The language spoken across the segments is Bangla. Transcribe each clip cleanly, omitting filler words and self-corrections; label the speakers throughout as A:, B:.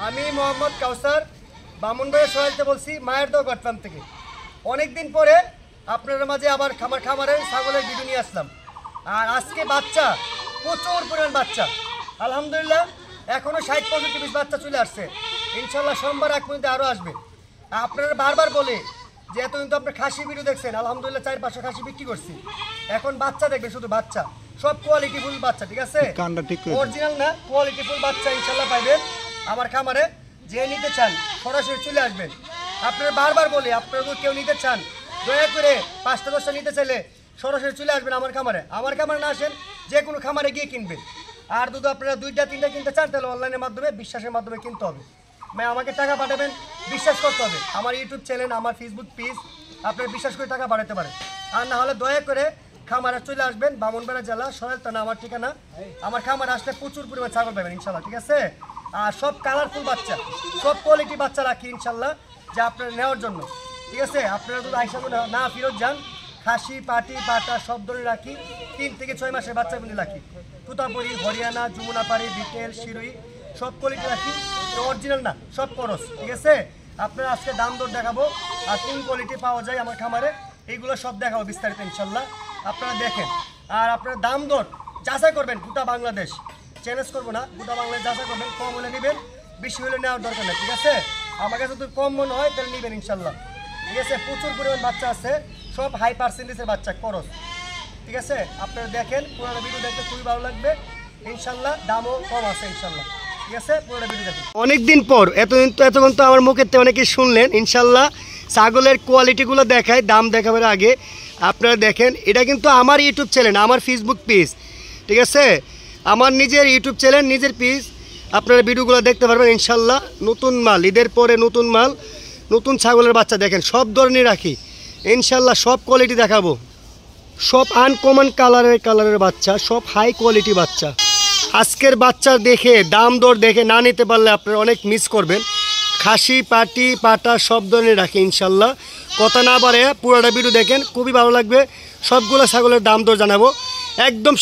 A: আমি মোহাম্মদ কাউসার বামুনবাড়িয়া সোহেলতে বলছি মায়ের দোয়া গটফার্ম থেকে। অনেকদিন পরে আপনাদের মাঝে আবার খামারের ছাগলের ভিডিও নিয়ে আসলাম। আর আজকে বাচ্চা প্রচুর পরিমাণ বাচ্চা, আলহামদুলিল্লাহ এখনও 60-65 পিস বাচ্চা চলে আসছে। ইনশাল্লাহ সোমবার এক পর্যন্ত আরও আসবে। আপনারা বারবার বলে যে এত কিন্তু আপনার খাসি ভিডিও দেখছেন, আলহামদুলিল্লাহ 400-500 খাসি বিক্রি করছি। এখন বাচ্চা দেখবে, শুধু বাচ্চা, সব কোয়ালিটি ফুল বাচ্চা, ঠিক আছে? অরিজিনাল না, কোয়ালিটি ফুল বাচ্চা ইনশাল্লাহ পাইবেন আমার খামারে। যে নিতে চান সরাসরি চলে আসবেন। আপনারা বারবার বলে, আপনারা যদি কেউ নিতে চান দয়া করে 5টা-10টা নিতে চাইলে সরাসরি চলে আসবেন আমার খামারে। আমার খামারে না আসেন, যে কোনো খামারে গিয়ে কিনবেন। আর যদি আপনারা 2টা-3টা কিনতে চান তাহলে অনলাইনের মাধ্যমে, বিশ্বাসের মাধ্যমে কিনতে হবে। মানে আমাকে টাকা পাঠাবেন, বিশ্বাস করতে হবে। আমার ইউটিউব চ্যানেল, আমার ফেসবুক পেজ, আপনারা বিশ্বাস করে টাকা পাঠাতে পারেন। আর না হলে দয়া করে খামারে চলে আসবেন, বামুনবাড়িয়া জেলা, সোহেল থানা আমার ঠিকানা। আমার খামারে আসলে প্রচুর পরিমাণ ছাগল পাবেন ইনশাল্লাহ, ঠিক আছে? আর সব কালারফুল বাচ্চা, সব কোয়ালিটি বাচ্চা রাখি ইনশাল্লাহ, যা আপনারা নেওয়ার জন্য, ঠিক আছে? আপনারা যদি আইসা না ফেরত যান, খাসি, পাটি, পাটা সব ধরে রাখি। 3 থেকে 6 মাসের বাচ্চা মিলে রাখি। তুতাপুরি, হরিয়ানা, যমুনাপাড়ি, বিটেল, শিরুই সব কোয়ালিটি রাখি। অরিজিনাল না, সব করস, ঠিক আছে? আপনারা আজকে দাম দর দেখাবো আর কোন কোয়ালিটি পাওয়া যায় আমার খামারে, এইগুলো সব দেখাবো বিস্তারিত ইনশাল্লাহ। আপনারা দেখেন আর আপনারা দাম দর যাচাই করবেন। গোটা বাংলাদেশ চ্যালেঞ্জ করবো না, গোটা বাংলাদেশ যাচাই করবেন। কম হলে নেবেন, বেশি হলে নেওয়ার দরকার নেই, ঠিক আছে? আমার কাছে যদি কম মনে হয় তাহলে নেবেন ইনশাল্লাহ, ঠিক আছে? প্রচুর পরিমাণ বাচ্চা আছে, সব হাই পার্সেন্টেজের বাচ্চা, করস, ঠিক আছে? আপনারা দেখেন, পুরো ভিডিও দেখতে খুবই ভালো লাগবে ইনশাল্লাহ। দামও কম আছে ইনশাল্লাহ, ঠিক আছে? পুরো ভিডিও দেখেন। অনেকদিন পর এতক্ষণ তো আমার মুখের অনেকেই শুনলেন। ইনশাল্লাহ ছাগলের কোয়ালিটিগুলো দেখায়, দাম দেখাবার আগে আপনারা দেখেন। এটা কিন্তু আমার ইউটিউব চ্যানেল, আমার ফেসবুক পেজ, ঠিক আছে? আমার নিজের ইউটিউব চ্যানেল, নিজের পেজ, আপনারা ভিডিওগুলো দেখতে পারবেন ইনশাল্লাহ। নতুন মাল, ঈদের পরে নতুন মাল, নতুন ছাগলের বাচ্চা দেখেন, সব ধরনের রাখি ইনশাল্লাহ। সব কোয়ালিটি দেখাবো, সব আনকমন কালারের বাচ্চা, সব হাই কোয়ালিটি বাচ্চা। আজকের বাচ্চা দেখে, দাম দর দেখে না নিতে পারলে আপনারা অনেক মিস করবেন। খাসি, পাটি, পাটা সব ধরনের রাখি ইনশাল্লাহ। কথা না বাড়ে পুরোটা ভিডিও দেখেন, খুবই ভালো লাগবে। সবগুলো ছাগলের দাম দর জানাবো, একদম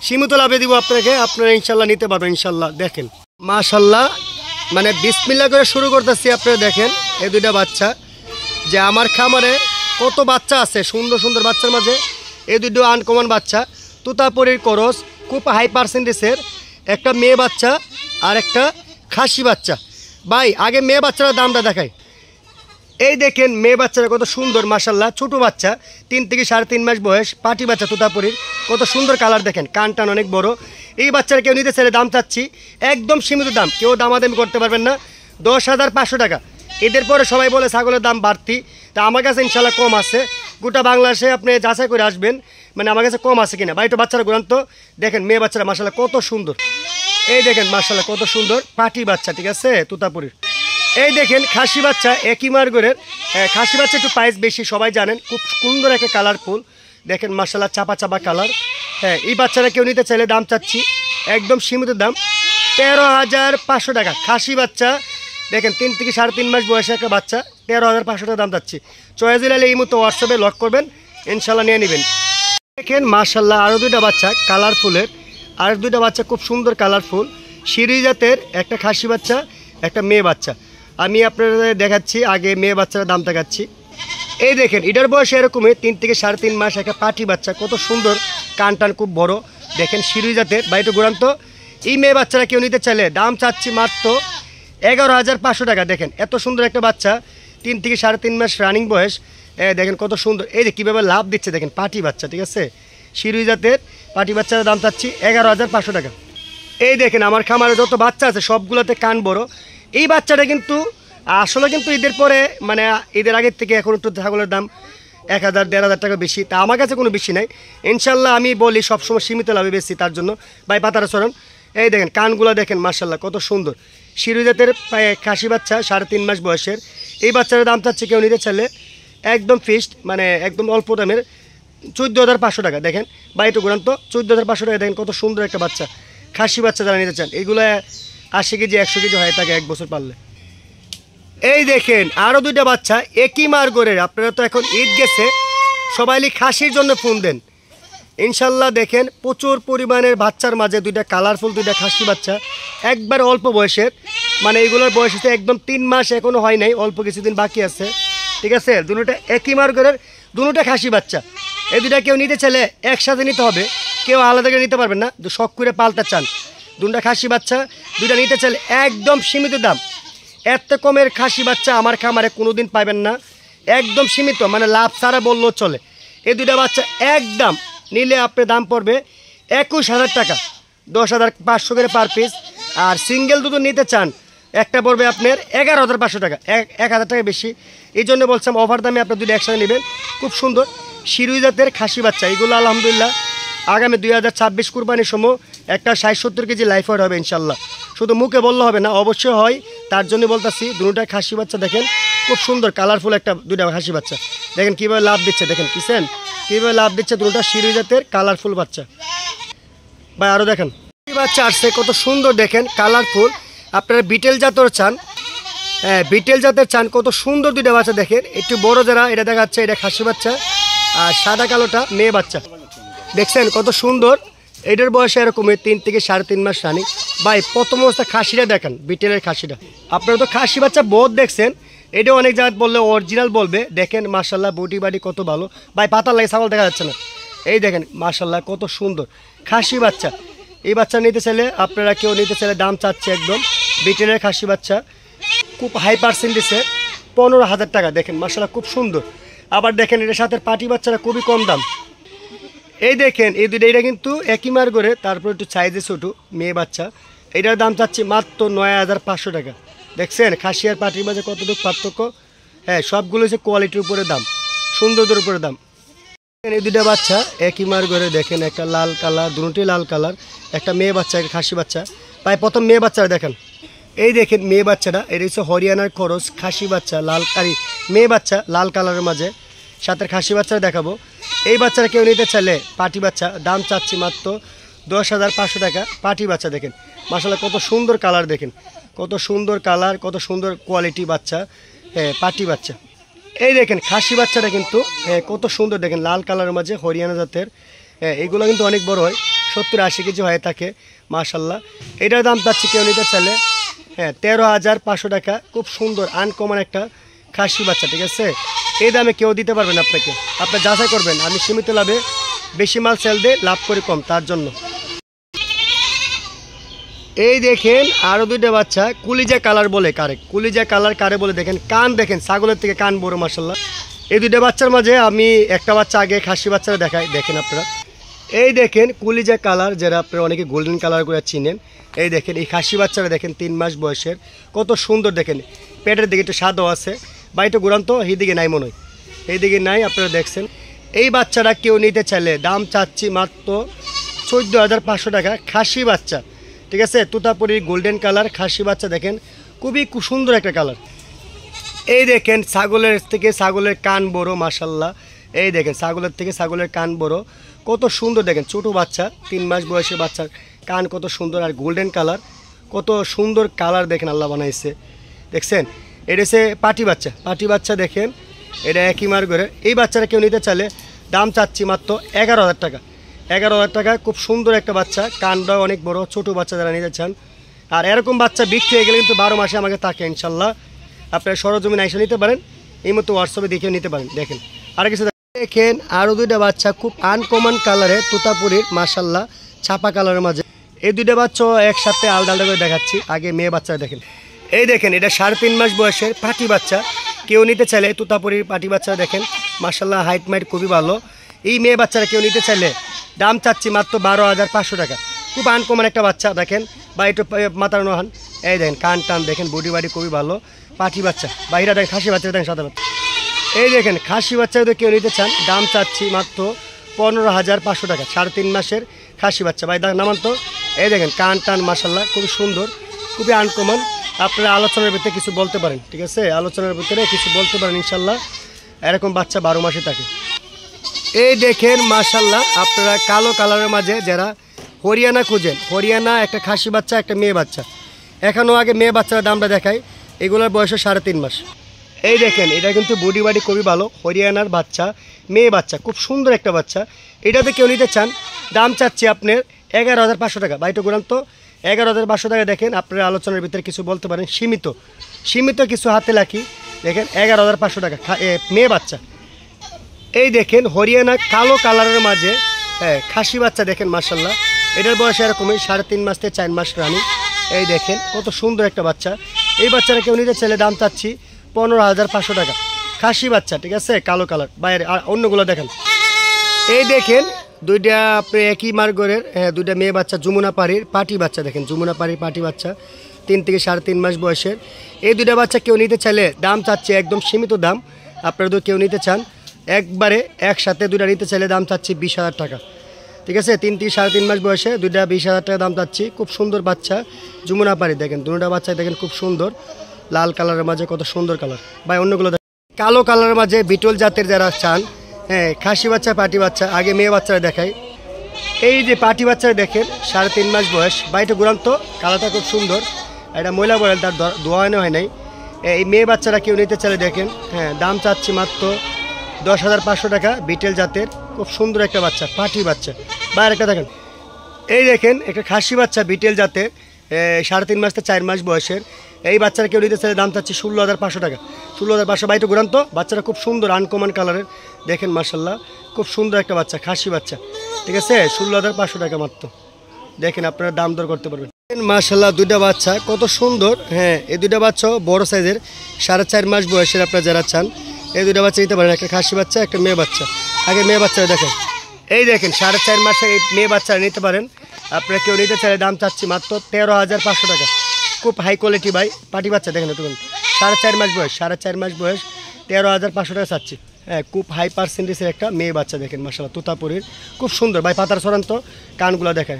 A: সীমিত লাভে দিব আপনাকে। আপনারা ইনশাল্লাহ নিতে পারবেন ইনশাল্লাহ। দেখেন মাশাল্লাহ, মানে বিসমিল্লাহ করে শুরু করতেছি। আপনারা দেখেন এই 2টা বাচ্চা, যে আমার খামারে কত বাচ্চা আছে, সুন্দর সুন্দর বাচ্চার মাঝে এই 2টো আনকমন বাচ্চা। তুতাপুরির করস, খুব হাই পার্সেন্টেজের, একটা মেয়ে বাচ্চা আর একটা খাসি বাচ্চা। ভাই আগে মেয়ে বাচ্চার দামটা দেখাই। এই দেখেন মেয়ে বাচ্চারা কত সুন্দর মাশাল্লাহ, ছোটো বাচ্চা, 3 থেকে 3.5 মাস বয়স, পাটি বাচ্চা তুতাপুরির, কত সুন্দর কালার দেখেন, কান টান অনেক বড়। এই বাচ্চারা কেউ নিতে চাইলে দাম চাচ্ছি একদম সীমিত দাম, কেউ দামাদামি করতে পারবেন না। 10,500 টাকা। এদের পরে সবাই বলে ছাগলের দাম বাড়তি, তা আমার কাছে ইনশাল্লাহ কম আছে। গোটা বাংলাদেশে আপনি যাচাই করে আসবেন, মানে আমার কাছে কম আছে কিনা। ভাই একটু বাচ্চারা ঘুরান তো, দেখেন মেয়ে বাচ্চারা মাশাল্লাহ কত সুন্দর। এই দেখেন মাশাল্লাহ কত সুন্দর পাটি বাচ্চা, ঠিক আছে? তুতাপুরির। এই দেখেন খাসি বাচ্চা, একই মার্গরের। খাসি বাচ্চা একটু প্রাইস বেশি, সবাই জানেন। খুব সুন্দর একটা কালারফুল, দেখেন মাশাল্লাহ চাপা কালার। হ্যাঁ, এই বাচ্চারা কেউ নিতে চাইলে দাম চাচ্ছি একদম সীমিত দাম, 13,500 টাকা। খাসি বাচ্চা দেখেন, 3 থেকে 3.5 মাস বয়সে একটা বাচ্চা, 13,500 টাকা দাম চাচ্ছি। চয়েস দিলে এই মতো হোয়াটসঅ্যাপে লক করবেন, ইনশাল্লাহ নিয়ে নেবেন। দেখেন মাশাল্লাহ আরও 2টা বাচ্চা কালারফুলের, আর 2টা বাচ্চা খুব সুন্দর কালারফুল, শিরি জাতের, একটা খাসি বাচ্চা, একটা মেয়ে বাচ্চা। আমি আপনাদের দেখাচ্ছি, আগে মেয়ে বাচ্চার দাম দেখাচ্ছি। এই দেখেন এটার বয়স এরকমই, 3 থেকে 3.5 মাস, একটা পাটি বাচ্চা, কত সুন্দর, কান টান খুব বড়, দেখেন শিরি জাতের। বাড়িতে ঘুরান্ত। এই মেয়ে বাচ্চারা কেউ নিতে চাইলে দাম চাচ্ছি মাত্র 11,500 টাকা। দেখেন এত সুন্দর একটা বাচ্চা, 3 থেকে 3.5 মাস রানিং বয়স, দেখেন কত সুন্দর। এই যে কীভাবে লাভ দিচ্ছে দেখেন, পাটি বাচ্চা, ঠিক আছে? শিরি জাতের পাটি বাচ্চার দাম চাচ্ছি 11,500 টাকা। এই দেখেন আমার খামারে যত বাচ্চা আছে সবগুলোতে কান বড়। এই বাচ্চাটা কিন্তু আসলে কিন্তু ঈদের পরে, মানে ঈদের আগের থেকে এখন একটু ছাগলের দাম 1,000-1,500 টাকা বেশি। তা আমার কাছে কোনো বেশি নাই ইনশাল্লাহ। আমি বলি সবসময় সীমিত লাভে বেশি, তার জন্য ভাই পাতারা সরান। এই দেখেন কানগুলো দেখেন মাশাল্লাহ কত সুন্দর। শিরু জাতের খাসি বাচ্চা, 3.5 মাস বয়সের। এই বাচ্চার দাম চাচ্ছে কেউ নিতে চাইলে একদম ফিক্সড, মানে একদম অল্প দামের, 14,500 টাকা। দেখেন বা একটু ঘুরান্ত, 14,500 টাকা। দেখেন কত সুন্দর একটা বাচ্চা, খাসি বাচ্চা যারা নিতে চান। এইগুলো 80 কেজি 100 কেজি হয় থাকে 1 বছর পারলে। এই দেখেন আরও 2টা বাচ্চা একই মার্গরের। আপনারা তো এখন ঈদ গেছে, সবাই খাসির জন্য ফোন দেন ইনশাল্লাহ। দেখেন প্রচুর পরিমাণের বাচ্চার মাঝে 2টা কালারফুল 2টা খাসি বাচ্চা, একবার অল্প বয়সের, মানে এইগুলোর বয়স হচ্ছে একদম 3 মাস এখনো হয় নাই, অল্প কিছুদিন বাকি আছে। ঠিক আছে, দুটোটা একই মার্গের, দুটোটা খাসি বাচ্চা। এই দুটা কেউ নিতে চাইলে একসাথে নিতে হবে, কেউ আলাদা করে নিতে পারবেন না, শখ করে পাল্টা চান। দুটা খাসি বাচ্চা দুটা নিতে চাইলে একদম সীমিত দাম। এত কমের খাসি বাচ্চা আমার খামারে কোনোদিন পাবেন না, একদম সীমিত, মানে লাভ ছাড়া বললেও চলে। এই দুটা বাচ্চা একদম নিলে আপনার দাম পড়বে 21,000 টাকা, 10,500 করে পার পিস। আর সিঙ্গেল দুটো নিতে চান একটা পড়বে আপনার 11,500 টাকা, 1,000 টাকা বেশি। এই জন্য বলছিলাম অফার দামে আপনার দুটো একসাথে নেবেন। খুব সুন্দর শিরুই জাতের খাসি বাচ্চা এগুলো, আলহামদুলিল্লাহ আগামী 2026 কুরবানির সময় একটা 60-70 কেজি লাইফ ওয়েট হবে ইনশাল্লাহ। শুধু মুখে বললে হবে না, অবশ্যই হয়, তার জন্য বলতেছি। দুটোটা খাসি বাচ্চা দেখেন খুব সুন্দর কালারফুল, একটা দুটা খাসি বাচ্চা দেখেন কীভাবে লাভ দিচ্ছে, দেখেন কিসেন কীভাবে লাভ দিচ্ছে। দুটোটা শিরুই জাতের কালারফুল বাচ্চা ভাই। আরও দেখেন বাচ্চা আসছে কত সুন্দর, দেখেন কালারফুল। আপনারা বিটেল জাতের চান, হ্যাঁ বিটেল জাতের চান, কত সুন্দর দুইটা বাচ্চা দেখেন। একটু বড় যারা এটা দেখাচ্ছে, এটা খাসি বাচ্চা, আর সাদা কালোটা মেয়ে বাচ্চা। দেখছেন কত সুন্দর, এটার বয়সে এরকমই 3 থেকে 3.5 মাস রানিং। ভাই প্রথম অবস্থা খাসিটা দেখেন, বিটেলের খাসিটা। আপনারা তো খাসি বাচ্চা বহুত দেখছেন, এটা অনেক জায়গায় বললে অরিজিনাল বলবে। দেখেন মাশাল্লাহ বডি বাডি কত ভালো ভাই, পাতার লাগে ছাগল দেখা যাচ্ছে না। এই দেখেন মাশাল্লাহ কত সুন্দর খাসি বাচ্চা। এই বাচ্চা নিতে চাইলে আপনারা কেউ নিতে চাইলে দাম চাচ্ছে একদম বিটেলের খাসি বাচ্চা, খুব হাই পার্সেন্টেজে 15,000 টাকা। দেখেন মাশাল্লাহ খুব সুন্দর। আবার দেখেন এটার সাথে পাটি বাচ্চারা খুবই কম দাম। এই দেখেন এই দুটো, এটা কিন্তু একই মার করে, তারপর একটু সাইজে ছোটো মেয়ে বাচ্চা। এটার দাম চাচ্ছি মাত্র 9,500 টাকা। দেখছেন খাসি আর পাটির মাঝে কতটুকু পার্থক্য। হ্যাঁ সবগুলো হচ্ছে কোয়ালিটির উপরে দাম, সৌন্দর্যের উপরে দাম। এই দুটা বাচ্চা একই মার করে, দেখেন একটা লাল কালার, দুটোই লাল কালার, একটা মেয়ে বাচ্চা একটা খাসি বাচ্চা। ভাই প্রথম মেয়ে বাচ্চাটা দেখেন, এই দেখেন মেয়ে বাচ্চাটা, এটা হচ্ছে হরিয়ানার খরচ খাসি বাচ্চা, লাল কারি মেয়ে বাচ্চা লাল কালারের মাঝে, সাথে খাসি বাচ্চা দেখাবো। এই বাচ্চারা কেউ নিতে চাইলে পাটি বাচ্চা দাম চাচ্ছি মাত্র 10,500 টাকা। পাটি বাচ্চা দেখেন মাশাআল্লাহ কত সুন্দর কালার, দেখেন কত সুন্দর কালার, কত সুন্দর কোয়ালিটি বাচ্চা, হ্যাঁ পাটি বাচ্চা। এই দেখেন খাসি বাচ্চাটা কিন্তু কত সুন্দর, দেখেন লাল কালারের মাঝে হরিয়ানা জাতের। এইগুলো কিন্তু অনেক বড় হয়, 70-80 কেজি হয়ে থাকে মাশাআল্লাহ। এটার দাম চাচ্ছি কেউ নিতে চাইলে 13,500 টাকা। খুব সুন্দর আনকমন একটা খাসি বাচ্চা, ঠিক আছে। এই দামে কেউ দিতে পারবেন আপনাকে, আপনি যাচাই করবেন। আমি সীমিত লাভে বেশি মাল সেল দিয়ে লাভ করি কম, তার জন্য। এই দেখেন আরও দুইটা বাচ্চা কুলিজা কালার বলে, কারে কুলিজা কালার কারে বলে, দেখেন কান দেখেন ছাগলের থেকে কান বড় মাশাআল্লাহ। এই দুইটা বাচ্চার মাঝে আমি একটা বাচ্চা আগে খাসি বাচ্চারা দেখাই, দেখেন আপনারা। এই দেখেন কুলিজা কালার, যারা আপনারা অনেকে গোল্ডেন কালার করে চিনেন। এই দেখেন এই খাসি বাচ্চারা দেখেন 3 মাস বয়সের, কত সুন্দর। দেখেন পেটের দিকে একটু সাদও আছে, বাড়িটা ঘুরান তো এইদিকে নাই মনে হয়, এইদিকে নাই, আপনারা দেখছেন। এই বাচ্চারা কেউ নিতে চাইলে দাম চাচ্ছি মাত্র 14,500 টাকা খাসি বাচ্চা, ঠিক আছে। তুতাপুরি গোল্ডেন কালার খাসি বাচ্চা, দেখেন খুবই সুন্দর একটা কালার। এই দেখেন ছাগলের থেকে ছাগলের কান বড় মাশাআল্লাহ। এই দেখেন ছাগলের থেকে ছাগলের কান বড়, কত সুন্দর। দেখেন ছোটো বাচ্চা 3 মাস বয়সে বাচ্চার কান কত সুন্দর, আর গোল্ডেন কালার, কত সুন্দর কালার দেখেন আল্লাহ বানাইছে, দেখছেন। এটা হচ্ছে পাটি বাচ্চা, পাটি বাচ্চা দেখেন এটা একই মার করে। এই বাচ্চারা কেউ নিতে চাইলে দাম চাচ্ছি মাত্র 11,000 টাকা। 11,000 টাকা, খুব সুন্দর একটা বাচ্চা, কানটা অনেক বড়, ছোটো বাচ্চা যারা নিতে চান। আর এরকম বাচ্চা বিক্রি হয়ে গেলে কিন্তু 12 মাসে আমাকে থাকে ইনশাল্লাহ। আপনারা সরজমিন এসে নিতে পারেন, এই মতো হোয়াটসঅ্যাপে দেখেও নিতে পারেন। দেখেন আর কিছু দেখেন আরও দুইটা বাচ্চা খুব আনকমন কালারে তোতাপুরির মাশাআল্লাহ ছাপা কালারের মাঝে। এই দুইটা বাচ্চা একসাথে আলাদা আলাদা করে দেখাচ্ছি। আগে মেয়ে বাচ্চা দেখেন, এই দেখেন এটা 3.5 মাস বয়সের পাটি বাচ্চা, কেউ নিতে চাইলে তোতাপুরির পাটি বাচ্চা দেখেন মাশাআল্লাহ হাইট মাইট খুবই ভালো। এই মেয়ে বাচ্চারা কেউ নিতে চাইলে দাম চাচ্ছি মাত্র 12,500 টাকা। খুব আনকমন একটা বাচ্চা দেখেন, বা একটু মাথার নহান। এই দেখেন কান টান দেখেন, বডি বাডি খুবই ভালো, পাটি বাচ্চা। বাইরে দেখেন খাসি বাচ্চা দেখেন সাদা বাচ্চা। এই দেখেন খাসি বাচ্চা যদি কেউ নিতে চান দাম চাচ্ছি মাত্র 15,500 টাকা। 3.5 মাসের খাসি বাচ্চা ভাই দেখ নামান তো। এই দেখেন কান টান মাশাআল্লাহ খুবই সুন্দর, খুবই আনকমন। আপনারা আলোচনার ভিতরে কিছু বলতে পারেন, ঠিক আছে, আলোচনার ভিতরে কিছু বলতে পারেন ইনশাল্লাহ। এরকম বাচ্চা 12 মাসে থাকে। এই দেখেন মাশাআল্লাহ আপনারা কালো কালারের মাঝে যারা হরিয়ানা খুঁজেন, হরিয়ানা একটা খাসি বাচ্চা একটা মেয়ে বাচ্চা। এখনও আগে মেয়ে বাচ্চার দামটা দেখাই, এগুলোর বয়স 3.5 মাস। এই দেখেন এটা কিন্তু বডি বাডি খুবই ভালো, হরিয়ানার বাচ্চা মেয়ে বাচ্চা, খুব সুন্দর একটা বাচ্চা। এটাতে কেউ নিতে চান দাম চাচ্ছি আপনার 11,500 টাকা। বাইটো গুলাম তো 11,500 টাকা। দেখেন আপনারা আলোচনার ভিতরে কিছু বলতে পারেন, সীমিত সীমিত কিছু হাতে লাখি। দেখেন 11,500 টাকা মেয়ে বাচ্চা। এই দেখেন হরিয়ানা কালো কালারের মাঝে খাসি বাচ্চা। দেখেন মাশাল্লাহ, এটার বয়স এরকমই 3.5 মাস থেকে 4 মাস রানি। এই দেখেন কত সুন্দর একটা বাচ্চা। এই বাচ্চাটা কেউ নিতে চাইলে দাম চাচ্ছি 15,500 টাকা খাসি বাচ্চা, ঠিক আছে, কালো কালার বাইরে। আর অন্যগুলো দেখেন, এই দেখেন দুইটা আপনি একই মার্গরের দুইটা মেয়ে বাচ্চা, যমুনা পাড়ির পাটি বাচ্চা। দেখেন যমুনা পাড়ির পাটি বাচ্চা 3 থেকে 3.5 মাস বয়সের। এই দুইটা বাচ্চা কেউ নিতে চাইলে দাম চাচ্ছে একদম সীমিত দাম। আপনারা যদি কেউ নিতে চান একবারে একসাথে দুইটা নিতে চাইলে দাম চাচ্ছি 20,000 টাকা, ঠিক আছে। 3 থেকে 3.5 মাস বয়সে দুইটা 20,000 টাকা দাম চাচ্ছি। খুব সুন্দর বাচ্চা যমুনা পাড়ি। দেখেন দুটা বাচ্চা দেখেন খুব সুন্দর, লাল কালারের মাঝে কত সুন্দর কালার। ভাই অন্যগুলো কালো কালারের মাঝে বিটল জাতের যারা চান, খাসি বাচ্চা পাটি বাচ্চা। আগে মেয়ে বাচ্চারা দেখাই। এই যে পাটি বাচ্চারা দেখেন 3.5 মাস বয়স। বাইটা গুরান্ত কালারটা খুব সুন্দর। এটা ময়লা বলেন, তার দোয়ানো হয় নাই। এই মেয়ে বাচ্চারা কেউ নিতে চাইলে দেখেন দাম চাচ্ছি মাত্র 10,500 টাকা বিটেল জাতের। খুব সুন্দর একটা বাচ্চা পাটি বাচ্চা। বাইরে একটা দেখেন, এই দেখেন একটা খাসি বাচ্চা বিটেল জাতের 3.5 মাস থেকে 4 মাস বয়সের। এই বাচ্চারা কেউ নিতে চাইলে দাম চাচ্ছি 16,500 টাকা। 16,500। বাইটা গুরান্ত বাচ্চারা খুব সুন্দর আনকমন কালারের। দেখেন মাশাল্লাহ খুব সুন্দর একটা বাচ্চা খাসি বাচ্চা, ঠিক আছে। 16,500 টাকা মাত্র। দেখেন আপনারা দাম দর করতে পারবেন। মাশাল্লাহ দুইটা বাচ্চা কত সুন্দর। এই দুইটা বাচ্চা বড় সাইজের 4.5 মাস বয়সের। আপনারা যারা চান এই দুইটা বাচ্চা নিতে পারেন, একটা খাসি বাচ্চা একটা মেয়ে বাচ্চা। আগে মেয়ে বাচ্চা দেখেন, এই দেখেন 4.5 মাসের এই মেয়ে বাচ্চা নিতে পারেন। আপনারা কেউ নিতে চাইলে দাম চাচ্ছি মাত্র 13,500 টাকা। খুব হাই কোয়ালিটি ভাই পাটি বাচ্চা। দেখেন একটু 4.5 মাস বয়স, 4.5 মাস বয়স 13,500 টাকা চাচ্ছি। খুব হাই পার্সেন্টেজের একটা মেয়ে বাচ্চা। দেখেন মাশাল্লাহ তুতাপুরির খুব সুন্দর। ভাই পাতার সরান্ত কানগুলো দেখেন,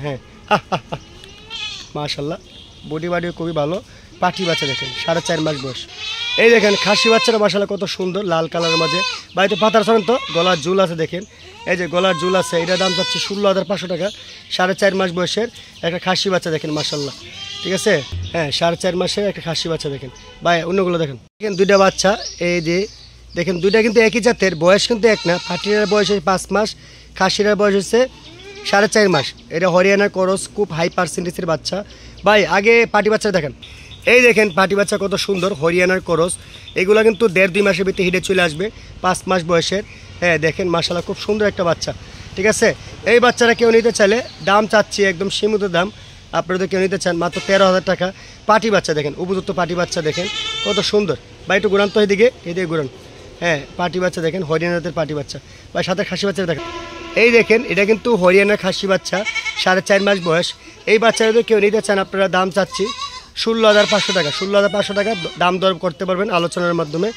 A: মাশাল্লাহ বডি বাডিও খুবই ভালো। পাটি বাচ্চা দেখেন 4.5 মাস বয়স। এই দেখেন খাসি বাচ্চারা মাশাল্লাহ কত সুন্দর লাল কালারের মাঝে। ভাই তো পাতার সরান্ত গলার ঝুল আছে। দেখেন এই যে গলার ঝুল আছে। এটার দাম চাচ্ছি 16,500 টাকা 4.5 মাস বয়সের একটা খাসি বাচ্চা। দেখেন মাশাল্লাহ, ঠিক আছে। 4.5 মাসের একটা খাসি বাচ্চা। দেখেন ভাই অন্যগুলো দেখেন। দেখেন দুইটা বাচ্চা, এই যে দেখেন দুইটা কিন্তু একই জাতের, বয়স কিন্তু এক না। পাটির বয়স 5 মাস, খাসির বয়স হচ্ছে 4.5 মাস। এটা হরিয়ানার করস, খুব হাই পার্সেন্টেজের বাচ্চা। ভাই আগে পাটি বাচ্চা দেখেন, এই দেখেন পাটি বাচ্চা কত সুন্দর হরিয়ানার করস। এগুলো কিন্তু 1.5-2 মাসের ভিতরে হিটে চলে আসবে 5 মাস বয়সের। দেখেন মাশাল্লাহ খুব সুন্দর একটা বাচ্চা, ঠিক আছে। এই বাচ্চারা কেউ নিতে চাইলে দাম চাচ্ছি একদম সীমিত দাম। আপনারা তো কেউ নিতে চান মাত্র 13,000 টাকা পাটি বাচ্চা। দেখেন উপযুক্ত পাটি বাচ্চা দেখেন কত সুন্দর। বা একটু ঘুরান তো এদিকে ঘুরান। পাটি বাচ্চা দেখেন হরিয়ানাদের পাটি বাচ্চা। বা সাথে খাসি বাচ্চা দেখেন, এই দেখেন এটা কিন্তু হরিয়ানার খাসি বাচ্চা 4.5 মাস বয়স। এই বাচ্চারা যদি কেউ নিতে চান আপনারা দাম চাচ্ছি 16,500 টাকা। 16,500 টাকা দাম দর করতে পারবেন আলোচনার মাধ্যমে,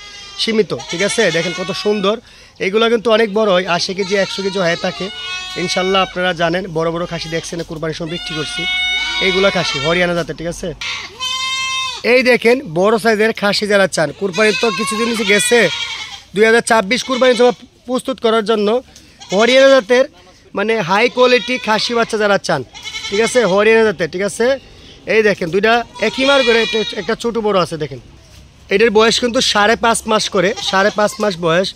A: সীমিত, ঠিক আছে। দেখেন কত সুন্দর। এগুলো কিন্তু অনেক বড় হয়, 80 কেজি 100 কেজি হয়ে থাকে ইনশাল্লাহ। আপনারা জানেন বড় বড় খাসি দেখছেন কুরবানির সময় বিক্রি করছি। এইগুলো খাসি হরিয়ানা জাতের, ঠিক আছে। এই দেখেন বড় সাইজের খাসি যারা চান, কুরবানির তো কিছুদিন গেছে, 2024 কুরবানির সময় প্রস্তুত করার জন্য হরিয়ানা জাতের মানে হাই কোয়ালিটি খাসি বাচ্চা যারা চান, ঠিক আছে, হরিয়ানা জাতের, ঠিক আছে। এই দেখেন দুইটা একই মার করে, একটা ছোটো বড় আছে। দেখেন এটার বয়স কিন্তু 5.5 মাস করে, 5.5 মাস বয়স।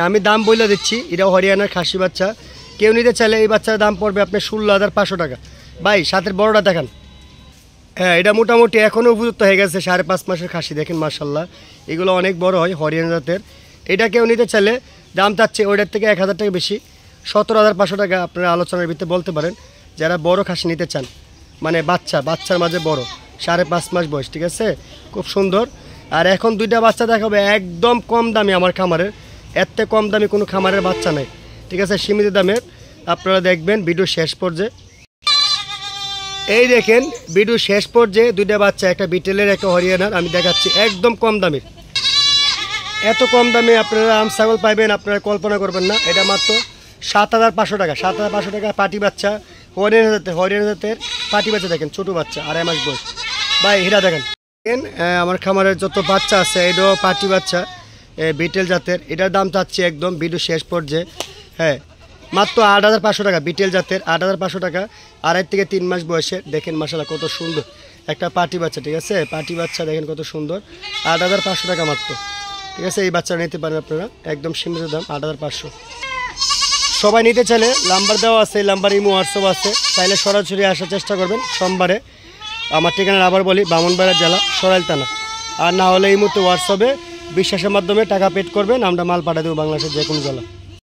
A: আমি দাম বলে দিচ্ছি, এটা হরিয়ানার খাসি বাচ্চা। কেউ নিতে চাইলে এই বাচ্চার দাম পড়বে আপনার 16,500 টাকা। ভাই সাথের বড়টা দেখান। এটা মোটামুটি এখনও উপযুক্ত হয়ে গেছে 5.5 মাসের খাসি। দেখেন মাশাল্লাহ এগুলো অনেক বড় হয় হরিয়ানা জাতের। এটা কেউ নিতে চাইলে দাম চাচ্ছে ওইটার থেকে 1,000 টাকা বেশি, 17,500 টাকা। আপনারা আলোচনার ভিতরে বলতে পারেন যারা বড় খাসি নিতে চান, মানে বাচ্চার মাঝে বড়, 5.5 মাস বয়স, ঠিক আছে, খুব সুন্দর। আর এখন দুইটা বাচ্চা দেখাবে একদম কম দামে আমার খামারের, এর থেকে কম দামে কোনো খামারের বাচ্চা নেই, ঠিক আছে, সীমিত দামের। আপনারা দেখবেন ভিডিও শেষ পর্যায়ে। এই দেখেন ভিডিও শেষ পর্যায়ে দুইটা বাচ্চা, একটা বিটেলের একটা হরিয়ানার আমি দেখাচ্ছি একদম কম দামের। এত কম দামে আপনারা আম ছাগল পাইবেন আপনারা কল্পনা করবেন না। এটা মাত্র 7,500 টাকা। 7,500 টাকা পাটি বাচ্চা, হরিয়ানা জাতের পাটি বাচ্চা। দেখেন ছোটো বাচ্চা, 2.5 মাস বয়স। ভাই এটা দেখেন আমার খামারের যত বাচ্চা আছে এটাও পাটি বাচ্চা, বিটেল জাতের। এটার দাম চাচ্ছি একদম ভিডিও শেষ পর্যায়ে, মাত্র 8,500 টাকা। বিটেল জাতের 8,500 টাকা, 2.5 থেকে 3 মাস বয়সে। দেখেন মাশাআল্লাহ কত সুন্দর একটা পাটি বাচ্চা, ঠিক আছে, পাটি বাচ্চা দেখেন কত সুন্দর। 8,500 টাকা মাত্র, ঠিক আছে। এই বাচ্চা নিতে পারেন আপনারা একদম সীমিত দাম, 8,500। সবাই নিতে চাইলে নাম্বার দেওয়া আছে, এই নাম্বার ইমো হোয়াটসঅ্যাপ আছে, চাইলে সরাসরি আসার চেষ্টা করবেন সোমবারে। আমার ঠিকানা আবার বলি, ব্রাহ্মণবাড়িয়া জেলা, সরাইল থানা। আর না হলে এই মুহূর্তে হোয়াটসঅ্যাপে বিশ্বাসের মাধ্যমে টাকা পেড করবেন, আমরা মাল পাঠিয়ে দেবো বাংলাদেশের যে কোনো জেলা।